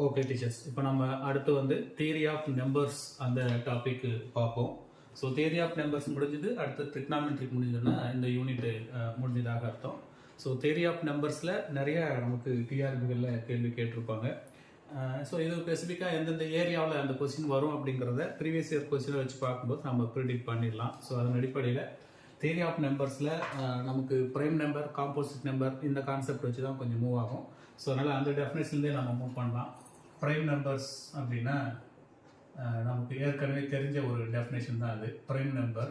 Okay teachers, இப்போ நம்ம அடுத்து வந்து தியரி ஆஃப் நம்பர்ஸ் அந்த டாபிக் பார்ப்போம். ஸோ தியரி ஆஃப் நம்பர்ஸ் முடிஞ்சது, அடுத்து ட்ரிக்னாமெட்ரிக் முடிஞ்சதுன்னா இந்த யூனிட் முடிஞ்சதாக அர்த்தம். ஸோ தியரி ஆஃப் நம்பர்ஸில் நிறைய நமக்கு டிஆர்பிகளில் கேள்வி கேட்டிருப்பாங்க. ஸோ இது ஸ்பெசிஃபிக்காக எந்தெந்த ஏரியாவில் அந்த கொஸ்டின் வரும் அப்படிங்கிறத ப்ரீவியஸ் இயர் கொஸ்டினை வச்சு பார்க்கும்போது நம்ம ப்ரிடிக்ட் பண்ணிடலாம். ஸோ அதன் அடிப்படையில் தியரி ஆஃப் நம்பர்ஸில் நமக்கு ப்ரைம் நம்பர், காம்போசிட் நம்பர் இந்த கான்செப்ட் வச்சு தான் கொஞ்சம் மூவ் ஆகும். ஸோ அதனால் அந்த டெஃபினேஷன்லேயே நம்ம மூவ் பண்ணலாம். ப்ரைம் நம்பர்ஸ் அப்படின்னா நமக்கு ஏற்கனவே தெரிஞ்ச ஒரு டெஃபினேஷன் தான் அது, ப்ரைம் நம்பர்.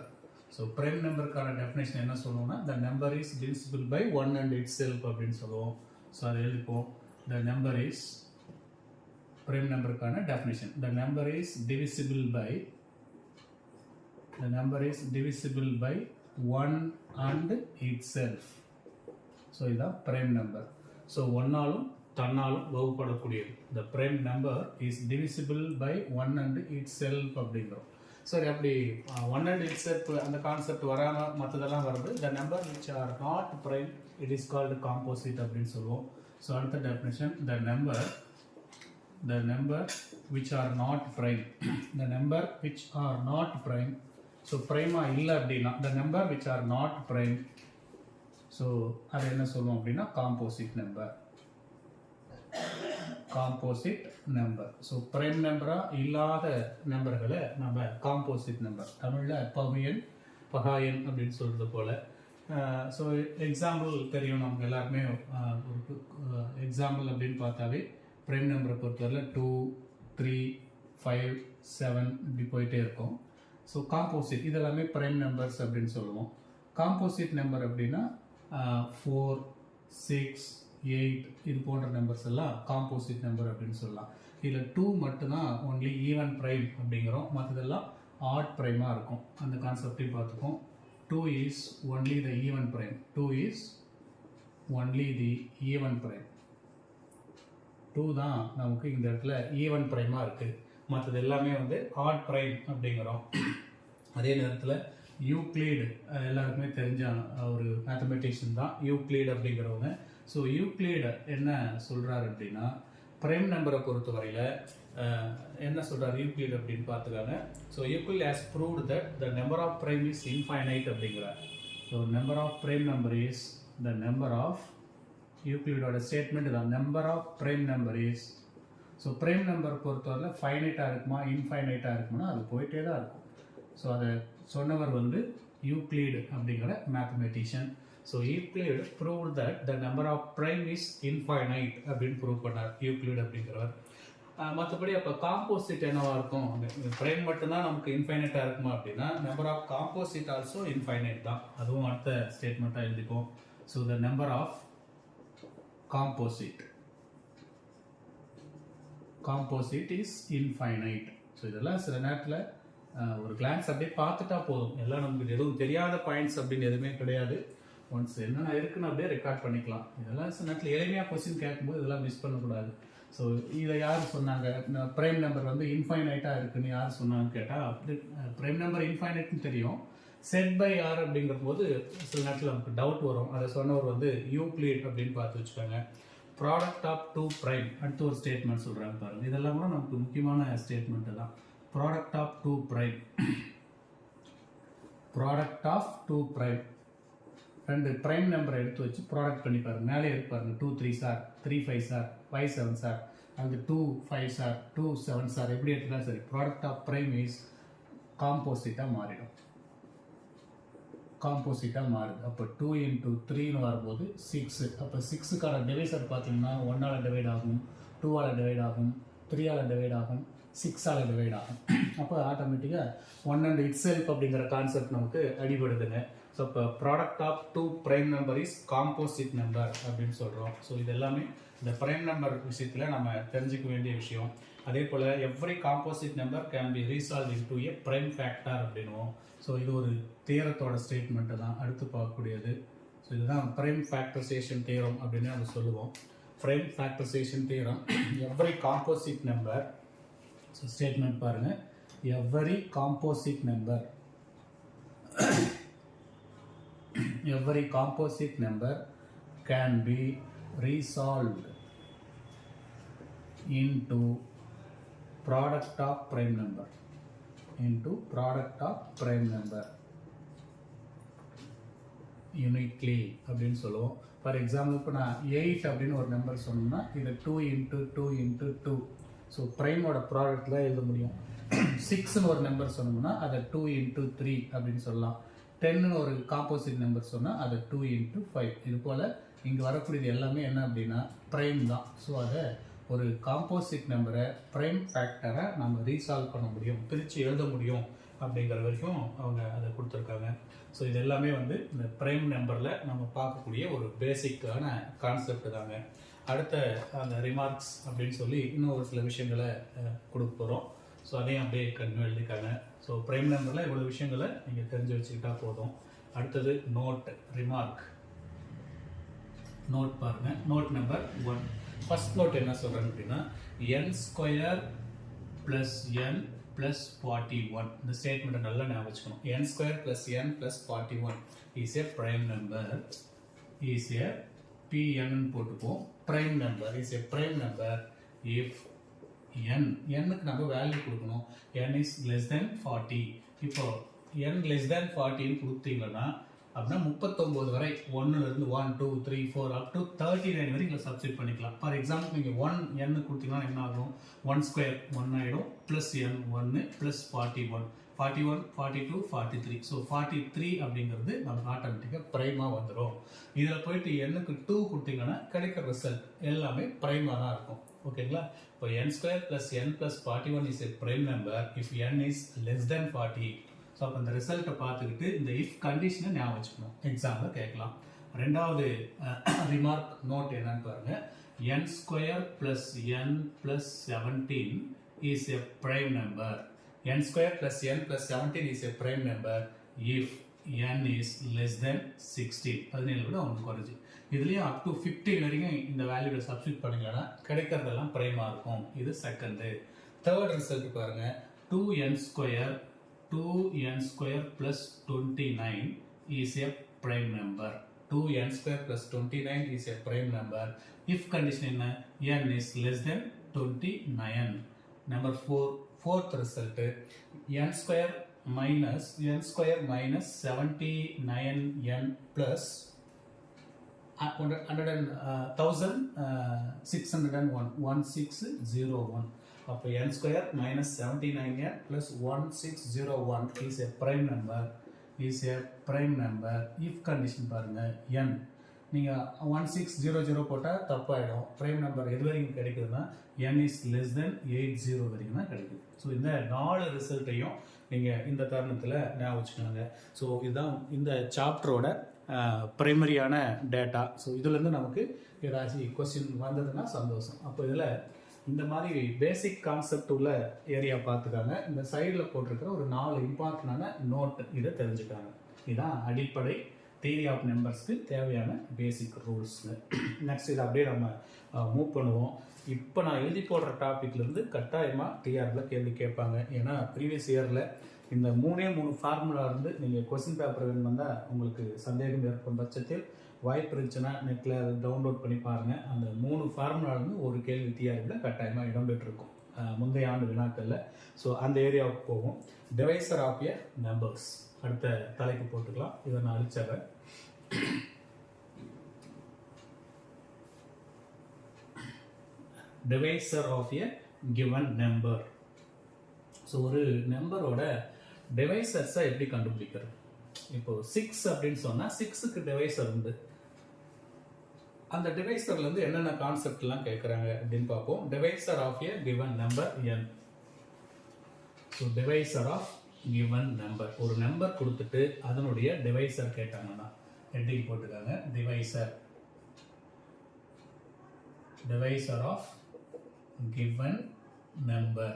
ஸோ ப்ரைம் நம்பருக்கான டெஃபினேஷன் என்ன சொல்லுவோம்னா, the number is divisible by one and itself அப்படின்னு சொல்லுவோம். ஸோ அதை எழுதிப்போம். த நம்பர் இஸ் ப்ரைம் நம்பருக்கான definition, the number is divisible by one and itself. So இதுதான் ப்ரைம் நம்பர். ஸோ ஒன்னாலும் தன்னாலும் வகுப்படக்கூடியது. The prime number is divisible by one and itself அப்படிங்கிறோம். சரி, அப்படி ஒன் அண்ட் இட் செல்ஃப் அந்த concept வராமல் மற்றதெல்லாம் வருது. The number which are not prime it is called composite அப்படின்னு சொல்லுவோம். ஸோ அடுத்த definition, the number which are not prime. The number which are not prime. So prime இல்லை அப்படின்னா the number which are not prime. So அது என்ன சொல்லுவோம் அப்படின்னா composite number. So prime நம்பராக இல்லாத நம்பர்களை நம்ம காம்போசிட் நம்பர், தமிழில் பகுயன் பகாயன் அப்படின்னு சொல்கிறது போல். ஸோ எக்ஸாம்பிள் தெரியும் நமக்கு எல்லாருமே. எக்ஸாம்பிள் அப்படின்னு பார்த்தாவே ப்ரைம் நம்பரை பொறுத்தவரையில் 2, 3, 5, 7 இப்படி போயிட்டே இருக்கும். ஸோ காம்போசிட் இதெல்லாமே ப்ரைம் நம்பர்ஸ் அப்படின்னு சொல்லுவோம். காம்போசிட் நம்பர் அப்படின்னா 4, 6, 8 இது போன்ற நம்பர்ஸ் எல்லாம் காம்போசிட் நம்பர் அப்படின்னு சொல்லலாம். இதில் 2 மட்டும்தான் ஒன்லி ஈவன் ப்ரைம் அப்படிங்கிறோம், மற்றதெல்லாம் ஆட் ப்ரைமாக இருக்கும். அந்த கான்செப்டையும் பார்த்துப்போம். 2 is only the even prime. 2 தான் நமக்கு இந்த இடத்துல ஈவன் ப்ரைமாக இருக்குது. மற்றது எல்லாமே வந்து ஆட் ப்ரைம் அப்படிங்கிறோம். அதே நேரத்தில் யூக்ளிட் எல்லாருக்குமே தெரிஞ்ச ஒரு மேத்தமெட்டிஷியன் தான் யூக்ளிட் அப்படிங்கிறவங்க. ஸோ யூக்ளிட் என்ன சொல்கிறாரு அப்படின்னா, ப்ரைம் நம்பரை பொறுத்தவரையில் என்ன சொல்கிறார் யூக்ளிட் அப்படின்னு பார்த்துக்காங்க. So Euclid has proved that the number of prime is infinite அப்படிங்கிறார். So number of prime number is the number of யூக்ளிடோட ஸ்டேட்மெண்ட் தான், number of prime number is. So prime number பொறுத்தவரை ஃபைனைட்டாக இருக்குமா இன்ஃபைனைட்டாக இருக்குமா, அது போயிட்டே தான் இருக்கும். ஸோ அதை சொன்னவர் வந்து யூக்ளிட் அப்படிங்கிற mathematician. So Euclid prove that the number of prime is infinite அப்படின்னு ப்ரூவ் பண்ணார் யூக்ளிட் அப்படிங்கிறவர். மற்றபடி அப்போ காம்போசிட் என்னவா இருக்கும், ப்ரைம் மட்டும்தான் நமக்கு இன்ஃபைனைட்டாக இருக்குமா அப்படின்னா, number of composite also infinite தான். அதுவும் அடுத்த ஸ்டேட்மெண்ட்டாக எழுதிப்போம். So the number of composite is infinite. So இதெல்லாம் சில நேரத்தில் ஒரு கிளான்ஸ் அப்படியே பார்த்துட்டா போதும், எல்லாம் நமக்கு எதுவும் தெரியாத பாயிண்ட்ஸ் அப்படின்னு எதுவுமே கிடையாது. ஒன்ஸ் என்னென்ன இருக்குன்னு அப்படியே ரெக்கார்ட் பண்ணிக்கலாம். இதெல்லாம் சில நேரத்தில் எளிமையாக கொஸ்டின் கேட்கும்போது இதெல்லாம் மிஸ் பண்ணக்கூடாது. ஸோ இதை யார் சொன்னாங்க, ப்ரைம் நம்பர் வந்து இன்ஃபைனைட்டாக இருக்குன்னு யார் சொன்னாங்கன்னு கேட்டால், அப்படி ப்ரைம் நம்பர் இன்ஃபைனைட்னு தெரியும், செட் பை ஆர் அப்படிங்கிற போது சில நேரத்தில் நமக்கு டவுட் வரும். அதை சொன்னவர் வந்து யூக்ளிட் அப்படின்னு பார்த்து வச்சுக்கோங்க. ப்ராடக்ட் ஆஃப் 2 ப்ரைம் அடுத்து ஒரு ஸ்டேட்மெண்ட் சொல்கிறாங்க பாருங்க. இதெல்லாம் கூட நமக்கு முக்கியமான ஸ்டேட்மெண்ட் தான். ப்ராடக்ட் ஆஃப் 2 ப்ரைம் ரெண்டு ப்ரைம் நம்பரை எடுத்து வச்சு ப்ராடக்ட் பண்ணி பாருங்க. மேலே இருப்பாருங்க 2 3 சார், 3 5 சார், 5 7 சார், அது 2 5 சார், 2 7 சார், எப்படி எடுத்துக்கலாம் சரி. ப்ராடக்ட் ஆஃப் ப்ரைம் இஸ் காம்போசிட்டாக மாறிடும். அப்போ 2 into 3ன்னு வரும்போது 6. அப்போ 6க்கான டிவைசர் பார்த்தீங்கன்னா 1ஆல் டிவைட் ஆகும், 2ஆல் டிவைட் ஆகும், 3ஆல் டிவைட் ஆகும், 6ஆல் டிவைட் ஆகும். அப்போ ஆட்டோமேட்டிக்காக 1 and itself அப்படிங்கிற கான்செப்ட் நமக்கு அடிபடுதுங்க. ஸோ இப்போ product of 2 prime number is composite number அப்படின்னு சொல்கிறோம். ஸோ இது எல்லாமே இந்த ப்ரைம் நம்பர் விஷயத்தில் நம்ம தெரிஞ்சுக்க வேண்டிய விஷயம். அதே போல் every composite number can be resolve into a prime factor அப்படின்னுவோம். ஸோ இது ஒரு தியரத்தோட ஸ்டேட்மெண்ட்டு தான் அடுத்து பார்க்கக்கூடியது. ஸோ இதுதான் ப்ரைம் ஃபேக்டரைசேஷன் தியரம் அப்படின்னு நம்ம சொல்லுவோம். Prime factorisation theorem, every composite number. So statement பாருங்கள், every composite number can be resolved into product of prime number uniquely அப்படின்னு சொல்லுவோம். ஃபார் எக்ஸாம்பிள் இப்போ நான் 8 அப்படின்னு ஒரு நம்பர் சொன்னோம்னா இதை 2 into 2 into 2, ஸோ ப்ரைமோட ப்ராடக்டில் எழுத முடியும். 6ன்னு ஒரு நம்பர் சொன்னோம்னா அதை 2 into 3 அப்படின்னு சொல்லலாம். 10ன்னு ஒரு காம்போசிட் நம்பர் சொன்னால் அதை 2 into 5. இது போல் இங்கே வரக்கூடியது எல்லாமே என்ன அப்படின்னா ப்ரைம் தான். ஸோ அதை ஒரு காம்போசிட் நம்பரை ப்ரைம் ஃபேக்டரை நம்ம ரீசால்வ் பண்ண முடியும், பிரித்து எழுத முடியும் அப்படிங்கிற வரைக்கும் அவங்க அதை கொடுத்துருக்காங்க. ஸோ இது எல்லாமே வந்து இந்த ப்ரைம் நம்பரில் நம்ம பார்க்கக்கூடிய ஒரு பேசிக்கான கான்செப்ட் தாங்க. அடுத்த அந்த ரிமார்க்ஸ் அப்படின்னு சொல்லி இன்னும் ஒரு சில விஷயங்களை கொடுக்க போகிறோம். ஸோ அதையும் அப்படியே கண்டினியூ எழுதிக்காங்க. ஸோ ப்ரைம் நம்பரில் இவ்வளோ விஷயங்களை நீங்கள் தெரிஞ்சு வச்சுக்கிட்டா போதும். அடுத்தது நோட் ரிமார்க். நோட் பாருங்கள், நோட் நம்பர் 1. ஃபர்ஸ்ட் நோட் என்ன சொல்கிறேன் அப்படின்னா n² + n + 41. இந்த ஸ்டேட்மெண்ட்டை நல்லா ஞாபகம் வச்சுக்கணும். n² + n + 41 is a prime number, is a pn போட்டுப்போம். prime number is a prime number if n-க்கு நம்ம வேல்யூ கொடுக்கணும். n is less than 40. இப்போ n less than 40 கொடுத்தீங்கன்னா அப்படின்னா 39 வரை 1லேருந்து 1 2 3 4 up to 39 வரைக்கும் சப்ஸ்டிட் பண்ணிக்கலாம். ஃபார் எக்ஸாம்பிள் நீங்கள் 1n கொடுத்தீங்கன்னா என்ன ஆகும், 1² 1 ஆகிடும், ப்ளஸ் n 1 ப்ளஸ் 41 41 42 43. ஸோ 43 அப்படிங்கிறது நமக்கு ஆட்டோமேட்டிக்காக ப்ரைமாக வந்துடும். இதில் போயிட்டு n-க்கு 2 கொடுத்தீங்கன்னா கிடைக்கிற ரிசல்ட் எல்லாமே ப்ரைமாக தான் இருக்கும். ஓகேங்களா? இப்போ n² + n + 41 is a prime number if n is less than 40. So அப்போ இந்த ரிசல்ட்டை பார்த்துக்கிட்டு இந்த இஃப் கண்டிஷனை ஞாபகம் வச்சுக்கணும். எக்ஸாம்பிள் கேட்கலாம். ரெண்டாவது ரிமார்க் நோட் என்னன்னு பாருங்கள். n² + n + 17 is a prime number. n² + n + 17 is a prime number if n is less than 16. 17 விட ஒன்று குறைஞ்சி. இதுலேயும் அப் டு 15 வரைக்கும் இந்த வேல்யூவை சப்ஸ்டிட் பண்ணிங்கன்னா கிடைக்கிறதெல்லாம் ப்ரைமாக இருக்கும். இது செகண்டு. தேர்ட் ரிசல்ட் பாருங்கள். 2n² + 29 is a prime number. 2n² + 29 is a prime number if condition என்ன, n is less than 29. Number 4, fourth result, n² - 79n plus 1601 1601. அப்போ n² - 79n plus 1601 is a prime number, if condition பாருங்க n. நீங்கள் 1600 போட்டால் தப்பாயிடும். Prime number எது வரைக்கும் கிடைக்குதுன்னா n is less than 80 வரைக்கும் தான் கிடைக்குது. ஸோ இந்த 4 ரிசல்ட்டையும் நீங்கள் இந்த தருணத்தில் ஞாபகம் வச்சுக்கோங்க. ஸோ இதுதான் இந்த சாப்டரோட ப்ரைமரியான டேட்டா. ஸோ இதுலேருந்து நமக்கு ஏதாச்சும் கொஸ்டின் வந்ததுன்னா சந்தோஷம். அப்போ இதில் இந்த மாதிரி பேசிக் கான்செப்ட் உள்ள ஏரியா பார்த்துக்காங்க. இந்த சைடில் போட்டிருக்கிற ஒரு 4 இம்பார்ட்டண்டான நோட் இதை தெரிஞ்சுக்காங்க. இதுதான் அடிப்படை தியரி ஆஃப் நம்பர்ஸ்க்கு தேவையான பேசிக் ரூல்ஸ்னு. நெக்ஸ்ட் இதை அப்படியே நம்ம மூவ் பண்ணுவோம். இப்போ நான் எழுதி போடுற டாப்பிக்லேருந்து கட்டாயமாக டிஆரில் கேள்வி கேட்பாங்க. ஏன்னா ப்ரீவியஸ் இயரில் இந்த 3 ஃபார்முலா இருந்து நீங்கள் கொஸ்டின் பேப்பர் வேணும் வந்தால் உங்களுக்கு சந்தேகம் ஏற்படும் பட்சத்தில் வாய்ப்பு இருந்துச்சுன்னா நெட்டில் அதை டவுன்லோட் பண்ணி பாருங்கள். அந்த 3 ஃபார்முலாலேருந்து ஒரு கேள்வி டிஆரில் கட்டாயமாக இடம்பெற்றிருக்கும் முந்தைய ஆண்டு வினாக்களில். ஸோ அந்த ஏரியாவுக்கு போவோம். டிவைசர் ஆஃப் எ நம்பர்ஸ் அடுத்த தலைப்பு போட்டுக்கலாம். இதை நான் அழிச்சிடுறேன். Divisor of a given number. So ஒரு நம்பரோட டிவைசர்ஸை எப்படி கண்டுபிடிக்கிறது? இப்போ 6 அப்படின்னு சொன்னால் 6க்கு டிவைசர் உண்டு. அந்த டிவைசர்லேருந்து என்னென்ன கான்செப்ட்லாம் கேட்குறாங்க அப்படின்னு பார்ப்போம். Divisor of a given number n. So divisor of given number, ஒரு நம்பர் கொடுத்துட்டு அதனுடைய டிவைசர் கேட்டாங்கன்னா ஹெட்டிங் போட்டுக்காங்க. Divisor of given number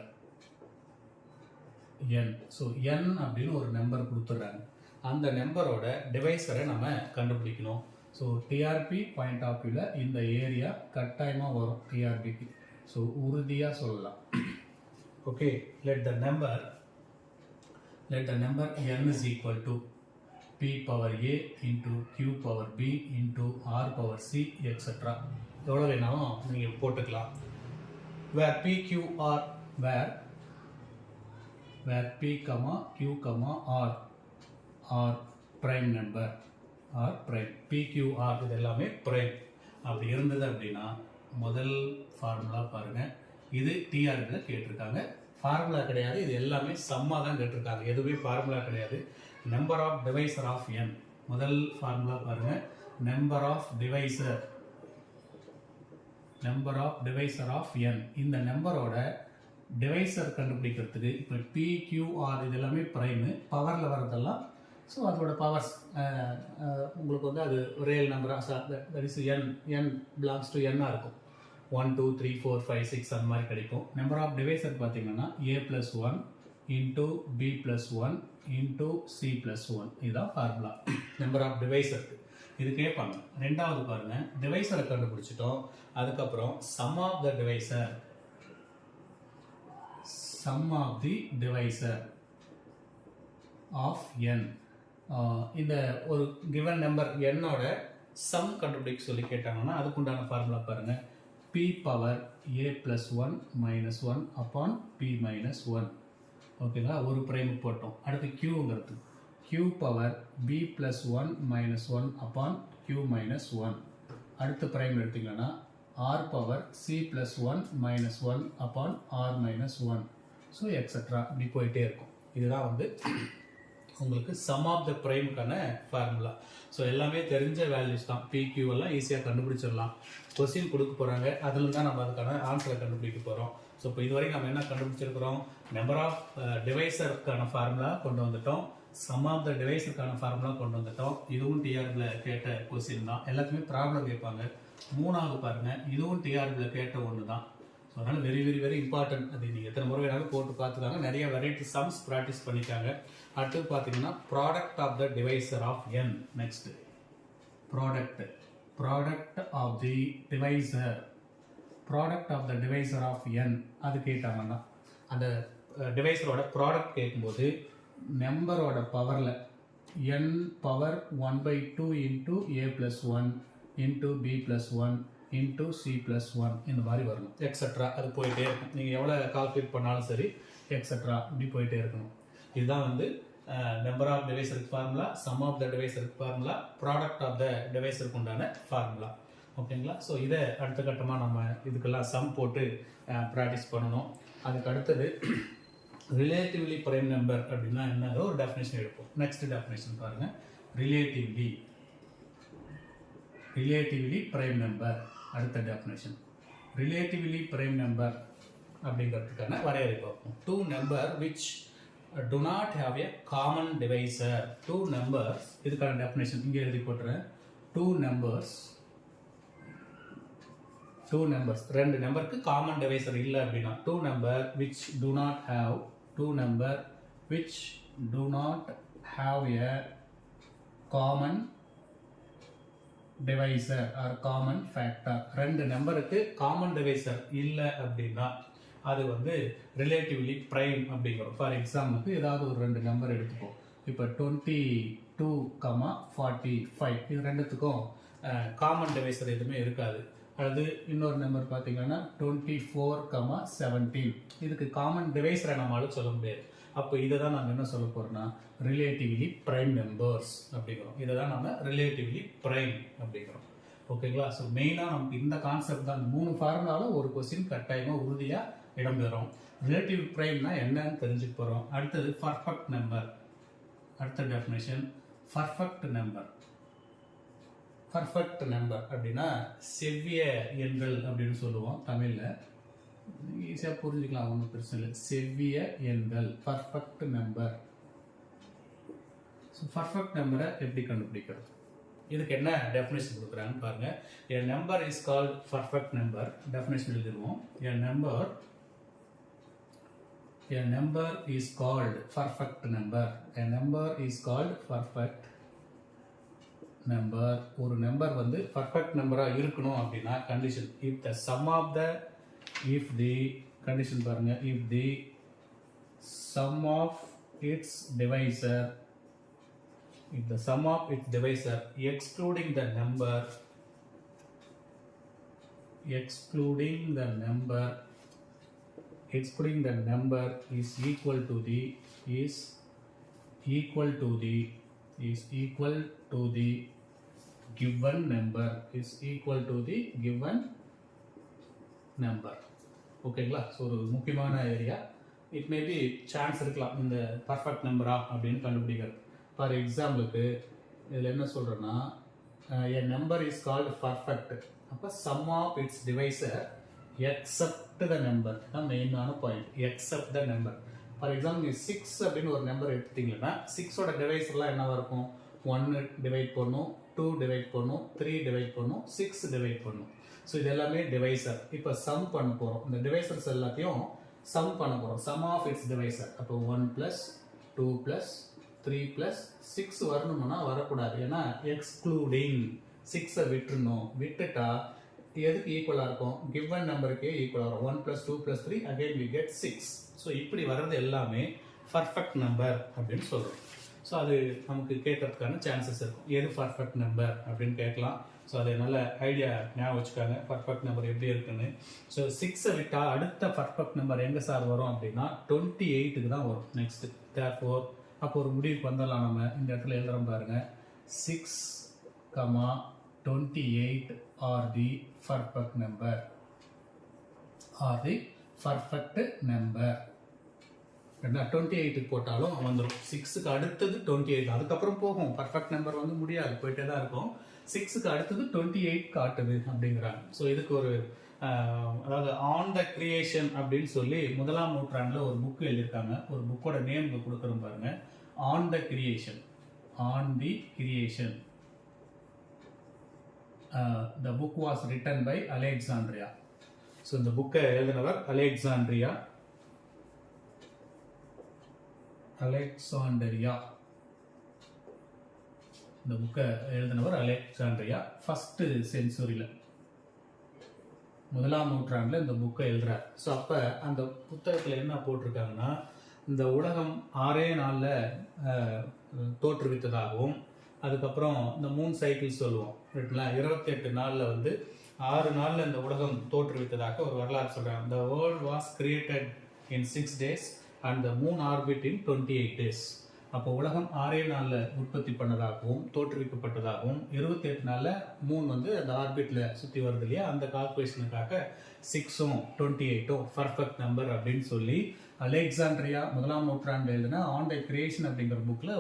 n. So n அப்படின்னு ஒரு நம்பர் கொடுத்துட்றாங்க. அந்த நம்பரோட டிவைசரை நம்ம கண்டுபிடிக்கணும். ஸோ டிஆர்பி பாயிண்ட் ஆஃப் வியூவில் இந்த ஏரியா கட்டாயமாக வரும் டிஆர்பிக்கு. ஸோ உறுதியாக சொல்லலாம். Okay, let the number n is equal to p power a into q power b into r power c etc. எவ்வளோ வேணாலும் நீங்கள் போட்டுக்கலாம். where p q r where p comma q comma r are prime number or prime p q r இது எல்லாமே prime அப்படி இருந்தது அப்படின்னா முதல் ஃபார்முலா பாருங்க, இது டிஆர்ல கேட்டிருக்காங்க. ஃபார்முலா கிடையாது, இது எல்லாமே சம்மா தான் கேட்டிருக்காங்க, எதுவுமே ஃபார்முலா கிடையாது. Number of divisor of n, முதல் ஃபார்முலா பாருங்க, number of divisor of n. இந்த நம்பரோட டிவைசர் கண்டுபிடிக்கிறதுக்கு இப்போ பி கியூ ஆர் இது எல்லாமே பிரைமு, பவரில் வரதெல்லாம் ஸோ அதோட பவர்ஸ் உங்களுக்கு வந்து அது ரியல் நம்பராக that is n belongs to n-ஆக இருக்கும். 1 2 3 4 5 6 அந்த மாதிரி கிடைக்கும். நம்பர் ஆஃப் டிவைசர் பார்த்தீங்கன்னா a+1 into b+1 into c+1 இதுதான் ஃபார்முலா நம்பர் ஆஃப் டிவைசருக்கு. இது கேட்பாங்க. ரெண்டாவது பாருங்க, டிவைசரை கண்டுபிடிச்சிட்டோம், அதுக்கப்புறம் sum of the divisor of n. இந்த ஒரு கிவன் நம்பர் n-ஓட சம் கண்டுபிடிக்க சொல்லி கேட்டாங்கன்னா அதுக்குண்டான ஃபார்முலா பாருங்க, p power a+1 - 1 upon p - 1. ஓகேங்களா, ஒரு பிரைம் போட்டோம். அடுத்து qங்கிறது q பவர் b+1 - 1 அப்பான் q - 1. அடுத்த பிரைம் எடுத்தீங்கன்னா r பவர் c+1 - 1 அப்பான் r - 1. ஸோ எக்ஸட்ரா இப்படி போயிட்டே இருக்கும். இதுதான் வந்து உங்களுக்கு சம் ஆஃப் த பிரைமுக்கான ஃபார்முலா. ஸோ எல்லாமே தெரிஞ்ச வேல்யூஸ் தான், பிக்யூ எல்லாம் ஈஸியாக கண்டுபிடிச்சிடலாம். கொஸ்டின் கொடுக்க போகிறாங்க, அதில் தான் நம்ம அதுக்கான ஆன்சரை கண்டுபிடிக்க போகிறோம். ஸோ இப்போ இதுவரைக்கும் நம்ம என்ன கண்டுபிடிச்சிருக்கிறோம், நம்பர் ஆஃப் டிவைசருக்கான ஃபார்முலா கொண்டு வந்துட்டோம், சம் ஆஃப் த டிவைசருக்கான ஃபார்முலா கொண்டு வந்துட்டோம். இதுவும் டிஆர்பில் கேட்ட கொஸ்டின் தான், எல்லாத்துக்குமே ப்ராப்ளம் கேட்பாங்க. மூணாவது பாருங்கள், இதுவும் டிஆர்பில் கேட்ட ஒன்று தான். ஸோ அதனால் வெரி வெரி வெரி இம்பார்ட்டன்ட். அது நீங்கள் எத்தனை முறை வேணாலும் போட்டு பார்த்துக்காங்க, நிறைய வெரைட்டி சம்ஸ் ப்ராக்டிஸ் பண்ணிக்காங்க. அடுத்து பார்த்தீங்கன்னா product of the divisor of n. Next product of the divisor of n அது கேட்டாங்கன்னா அந்த டிவைசரோட ப்ராடக்ட் கேட்கும்போது நம்பரோட பவரில் n power 1/2 into a+1 into b+1 into c+1 இந்த மாதிரி வரணும். எக்ஸட்ரா அது போயிட்டே இருக்கும். நீங்கள் எவ்வளோ கால்குலேட் பண்ணாலும் சரி எக்ஸட்ரா இப்படி போயிட்டே இருக்கணும். இதுதான் வந்து நம்பர் ஆஃப் டிவைசருக்கு ஃபார்முலா, சம் ஆஃப் த டிவைசருக்கு ஃபார்முலா, ப்ராடக்ட் ஆஃப் த டிவைசருக்கு உண்டான ஃபார்முலா. ஓகேங்களா, ஸோ இதை அடுத்த கட்டமாக நம்ம இதுக்கெல்லாம் சம் போட்டு ப்ராக்டிஸ் பண்ணணும். அதுக்கு அடுத்தது ரிலேட்டிவ்லி பிரைம் நம்பர் அப்படின்னா என்ன ஒரு டெஃபினேஷன் எடுப்போம். நெக்ஸ்ட் டெஃபினேஷன் பாருங்கள், ரிலேட்டிவ்லி பிரைம் நம்பர். அடுத்த டெஃபினேஷன் ரிலேட்டிவ்லி பிரைம் நம்பர் அப்படிங்கிறதுக்கான வரையறை பார்ப்போம். Two number which do not have a common divisor. Two numbers, இதுக்கான டெஃபினேஷன் இங்கே எழுதி போட்டுறேன். டூ நம்பர்ஸ் ரெண்டு நம்பருக்கு காமன் டிவைசர் இல்லை அப்படின்னா two number which do not have a common divisor or common factor. ரெண்டு நம்பருக்கு காமன் டிவைசர் இல்லை அப்படின்னா அது வந்து ரிலேட்டிவ்லி ப்ரைம் அப்படிங்கிறோம். ஃபார் எக்ஸாம்பிளுக்கு ஏதாவது ஒரு ரெண்டு நம்பர் எடுத்துப்போம். இப்போ 22,45 இது ரெண்டுத்துக்கும் காமன் டிவைசர் எதுவுமே இருக்காது. அல்லது இன்னொரு நம்பர் பார்த்தீங்கன்னா 24,17 இதுக்கு காமன் டிவைசரை நம்மளால சொல்ல முடியாது. அப்போ இதை தான் நம்ம என்ன சொல்ல போகிறோம்னா ரிலேட்டிவ்லி ப்ரைம் நம்பர்ஸ் அப்படிங்கிறோம். இதை தான் நம்ம ரிலேட்டிவ்லி ப்ரைம் அப்படிங்கிறோம். ஓகேங்களா, ஸோ மெயினாக நமக்கு இந்த கான்செப்ட் தான். 3 ஃபார்முலாவில் ஒரு கொஸ்டின் கட்டாயமாக உறுதியாக இடம்பெறும். ரிலேட்டிவ் பிரைம்னா என்னன்னு தெரிஞ்சுக்க போகிறோம். அடுத்தது பர்ஃபெக்ட் நம்பர். அடுத்த டெஃபினேஷன் பர்ஃபெக்ட் நம்பர் அப்படின்னா செவ்விய எண்கள் அப்படின்னு சொல்லுவோம் தமிழில். ஈஸியாக புரிஞ்சுக்கலாம், ஒன்றும் பிரச்சனை இல்லை. செவ்விய எண்கள் பர்ஃபெக்ட் நம்பர். ஸோ பர்ஃபெக்ட் நம்பரை எப்படி கண்டுபிடிக்கிறது, இதுக்கு என்ன டெஃபினேஷன் கொடுக்குறாங்கன்னு பாருங்க. A number is called perfect number. Definition எழுதிடுவோம். A number is called perfect number. A number is called perfect number. ஒரு நம்பர் வந்து பர்ஃபெக்ட் நம்பராக இருக்கணும் அப்படின்னா condition if the sum of the condition பாருங்க, if the sum of its divisor excluding the number excluding the number is equal to the given number ஓகேங்களா. So ஒரு முக்கியமான area. It may be chance இருக்கலாம் இந்த perfect நம்பரா அப்படின்னு கண்டுபிடிக்கிறது. For எக்ஸாம்பிளுக்கு இதில் என்ன சொல்கிறேன்னா a number is called perfect. அப்போ sum of its divisor except the number தான் மெயினான point. except the number. For example நீ 6 அப்படின்னு ஒரு நம்பர் எடுத்துட்டிங்கன்னா 6ஓட டிவைசர்லாம் என்னவா இருக்கும்? 1 டிவைட் பண்ணும், 2 டிவைட் பண்ணும், 3 டிவைட் பண்ணும், 6 டிவைட் பண்ணும். ஸோ இது எல்லாமே டிவைசர். இப்போ சம் பண்ண போகிறோம். இந்த டிவைசர்ஸ் எல்லாத்தையும் சம் பண்ண போகிறோம். Sum of its divisor. அப்போ 1 + 2 + 3 + 6 வரணும்னா வரக்கூடாது. ஏன்னா எக்ஸ்க்ளூடிங் 6 விட்டுருணும். விட்டுட்டா எதுக்கு ஈக்குவலாக இருக்கும்? கிவன் நம்பருக்கே ஈக்குவலாக வரும். 1 + 2 + 3 again we get 6. ஸோ இப்படி வர்றது எல்லாமே பர்ஃபெக்ட் நம்பர் அப்படின்னு சொல்கிறோம். ஸோ அது நமக்கு கேட்கறதுக்கான சான்சஸ் இருக்கும். எது பர்ஃபெக்ட் நம்பர் அப்படின்னு கேட்கலாம். ஸோ அதை நல்ல ஐடியா ஞாபகம் வச்சுக்காங்க, பர்ஃபெக்ட் நம்பர் எப்படி இருக்குன்னு. ஸோ 6 விட்டா அடுத்த பர்ஃபெக்ட் நம்பர் எங்கே சார் வரும் அப்படின்னா 28க்கு தான் வரும் நெக்ஸ்ட். தேர்ஃபோர் அப்போ ஒரு முடிவுக்கு வந்துடலாம். நம்ம இந்த இடத்துல எழுதுறோம் பாருங்க. 6, 28 are the perfect number. என்ன 28க்கு போட்டாலும் வந்துடும். 6க்கு அடுத்தது 28, அதுக்கப்புறம் போகும். பர்ஃபெக்ட் நம்பர் வந்து முடியாது, போயிட்டே தான் இருக்கும். 6க்கு அடுத்தது 28 காட்டுது அப்படிங்கிறாங்க. ஸோ இதுக்கு ஒரு அதாவது ஆன் த கிரியேஷன் அப்படின்னு சொல்லி 1ஆம் நூற்றாண்டில் ஒரு புக் எழுதியிருக்காங்க. ஒரு புக்கோட நேம் கொடுக்குறோம் பாருங்க. On the creation. The book was written by Alexandria. So இந்த புக்கை எழுதினவர் அலெக்சாண்ட்ரியா. இந்த புக்கை எழுதினவர் அலெக்சாண்ட்ரியா. ஃபர்ஸ்ட் செஞ்சுரியில் 1ஆம் நூற்றாண்டில் இந்த புக்கை எழுதுறார். ஸோ அப்போ அந்த புத்தகத்தில் என்ன போட்டிருக்காங்கன்னா, இந்த உலகம் 6 நாளில் தோற்றுவித்ததாகவும், அதுக்கப்புறம் இந்த 3 சைக்கிள் சொல்லுவோம் 28 நாளில் வந்து 6 நாளில் இந்த உலகம் தோற்றுவித்ததாக ஒரு வரலாறு சொல்கிறாங்க. The world was created in 6 days and the moon orbit in 28 days. அப்போ உலகம் 6 நாளில் உற்பத்தி பண்ணதாகவும் தோற்றுவிக்கப்பட்டதாகவும் 28 நாளில் மூன் வந்து அந்த ஆர்பிட்டில் சுற்றி வருது இல்லையா, அந்த கால்குலேஷனுக்காக 6ம் 28ம் பர்ஃபெக்ட் நம்பர் அப்படின்னு சொல்லி அலெக்சாண்ட்ரியா 1ஆம் நூற்றாண்டு எழுதின ஆன் தி கிரியேஷன் அப்படிங்கிற புக்கில்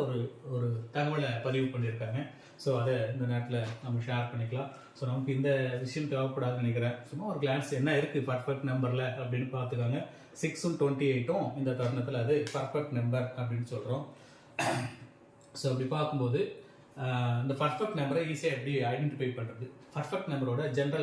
ஒரு தகவலை பதிவு பண்ணியிருக்காங்க. ஸோ அதை இந்த நேரத்தில் நம்ம ஷேர் பண்ணிக்கலாம். ஸோ நமக்கு இந்த விஷயம் தேவைப்படாதுன்னு நினைக்கிறேன். சும்மா ஒரு கிளான்ஸ் என்ன இருக்குது பர்ஃபெக்ட் நம்பரில் அப்படின்னு பார்த்துக்காங்க. 6ம் 28ம் இந்த தருணத்தில் அது பர்ஃபெக்ட் நம்பர் அப்படின்னு சொல்கிறோம். ஸோ அப்படி பார்க்கும்போது இந்த பர்ஃபெக்ட் நம்பரை ஈஸியாக எப்படி ஐடென்டிஃபை பண்ணுறது? பர்ஃபெக்ட் நம்பரோட ஜென்ரல்